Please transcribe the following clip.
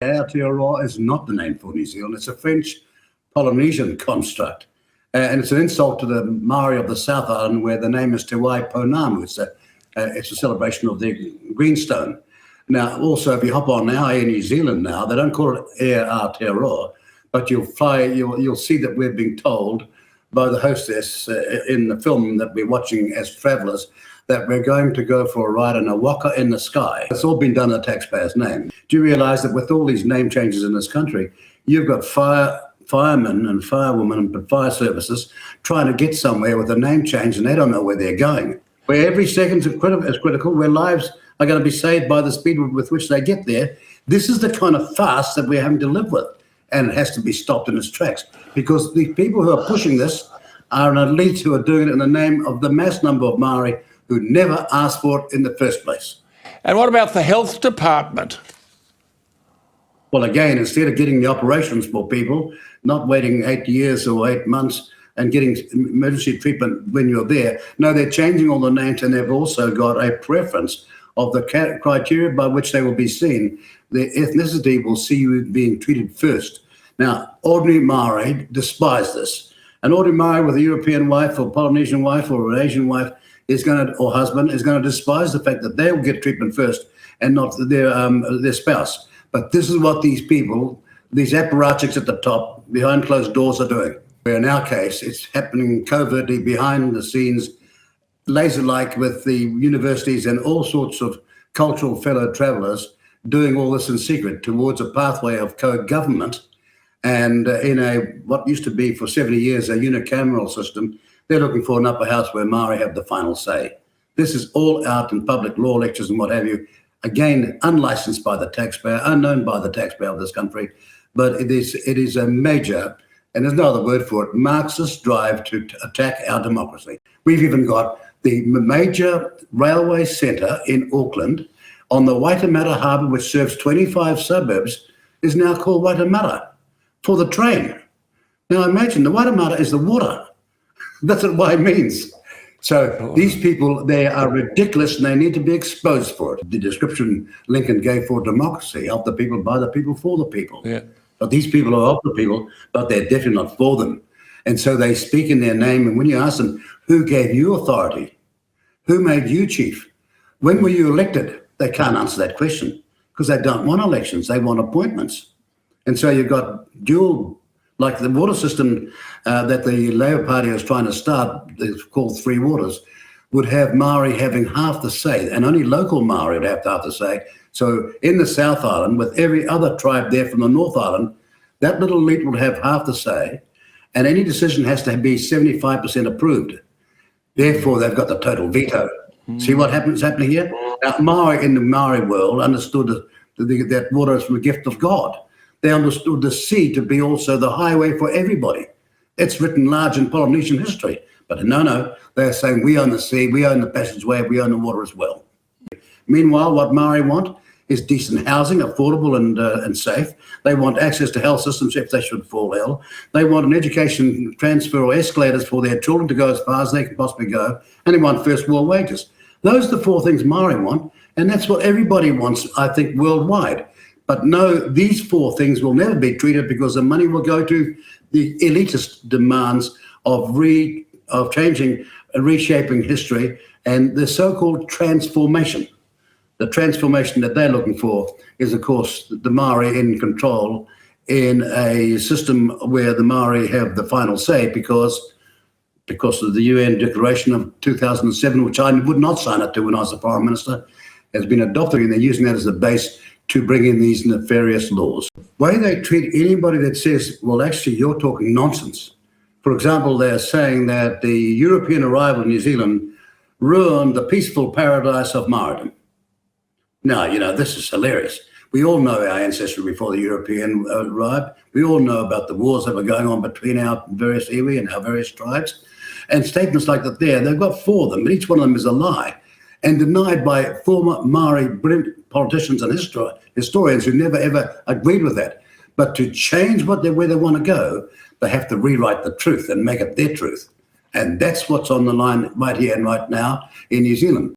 Aotearoa is not the name for New Zealand. It's a French Polynesian construct. And it's an insult to the Maori of the South Island, where the name is Te Wai Pounamu. It's a celebration of the greenstone. Now, also, if you hop on now, Air New Zealand now, they don't call it Air Aotearoa, but you'll see that we're being told by the hostess in the film that we're watching as travellers that we're going to go for a ride in a waka in the sky. It's all been done in the taxpayer's name. Do you realise that with all these name changes in this country, you've got firemen and firewomen and fire services trying to get somewhere with a name change, and they don't know where they're going. Where every second is critical, where lives are going to be saved by the speed with which they get there. This is the kind of farce that we're having to live with, and it has to be stopped in its tracks, because the people who are pushing this are an elite who are doing it in the name of the mass number of Maori who never asked for it in the first place. And what about the health department? Well, again, instead of getting the operations for people, not waiting 8 years or 8 months and getting emergency treatment when you're there, no, they're changing all the names, and they've also got a preference of the criteria by which they will be seen. Their ethnicity will see you being treated first. Now, ordinary Maori despise this. An ordinary Maori with a European wife or Polynesian wife or an Asian wife or husband is going to despise the fact that they'll get treatment first and not their spouse. But this is what these people, these apparatchiks at the top, behind closed doors, are doing. Where in our case, it's happening covertly behind the scenes, laser-like, with the universities and all sorts of cultural fellow travellers doing all this in secret towards a pathway of co-government. And in what used to be for 70 years a unicameral system, they're looking for an upper house where Maori have the final say. This is all out in public law lectures and what have you. Again, unlicensed by the taxpayer, unknown by the taxpayer of this country, but it is a major, and there's no other word for it, Marxist drive to attack our democracy. We've even got the major railway centre in Auckland on the Waitemata Harbour, which serves 25 suburbs, is now called Waitemata for the train. Now imagine, the Waitemata is the water. That's what Wai means. So these people, they are ridiculous, and they need to be exposed for it. The description Lincoln gave for democracy: of the people, by the people, for the people. Yeah. But these people are of the people, but they're definitely not for them. And so they speak in their name. And when you ask them, who gave you authority? Who made you chief? When were you elected? They can't answer that question, because they don't want elections. They want appointments. And so you've got dual, like the water system that the Labour Party is trying to start, it's called Three Waters, would have Maori having half the say, and only local Maori would have to half the say. So in the South Island, with every other tribe there from the North Island, that little elite would have half the say, and any decision has to be 75% approved. Therefore, they've got the total veto. See what happening here? Now, Maori in the Maori world understood that water is a gift of God. They understood the sea to be also the highway for everybody. It's written large in Polynesian history. But no, they're saying we own the sea, we own the passageway, we own the water as well. Meanwhile, what Maori want is decent housing, affordable and safe. They want access to health systems if they should fall ill. They want an education transfer or escalators for their children to go as far as they can possibly go. And they want first world wages. Those are the four things Maori want. And that's what everybody wants, I think, worldwide. But no, these four things will never be treated, because the money will go to the elitist demands of changing and reshaping history and the so-called transformation. The transformation that they're looking for is, of course, the Maori in control in a system where the Maori have the final say, because of the UN Declaration of 2007, which I would not sign up to when I was the Foreign Minister, has been adopted, and they're using that as a base to bring in these nefarious laws. The way they treat anybody that says, well, actually, you're talking nonsense. For example, they're saying that the European arrival in New Zealand ruined the peaceful paradise of Maoridom. Now, this is hilarious. We all know our ancestry before the European arrived. We all know about the wars that were going on between our various iwi and our various tribes. And statements like that they've got four of them, but each one of them is a lie, and denied by former Maori brilliant politicians and historians who never ever agreed with that. But to change where they want to go, they have to rewrite the truth and make it their truth. And that's what's on the line right here and right now in New Zealand.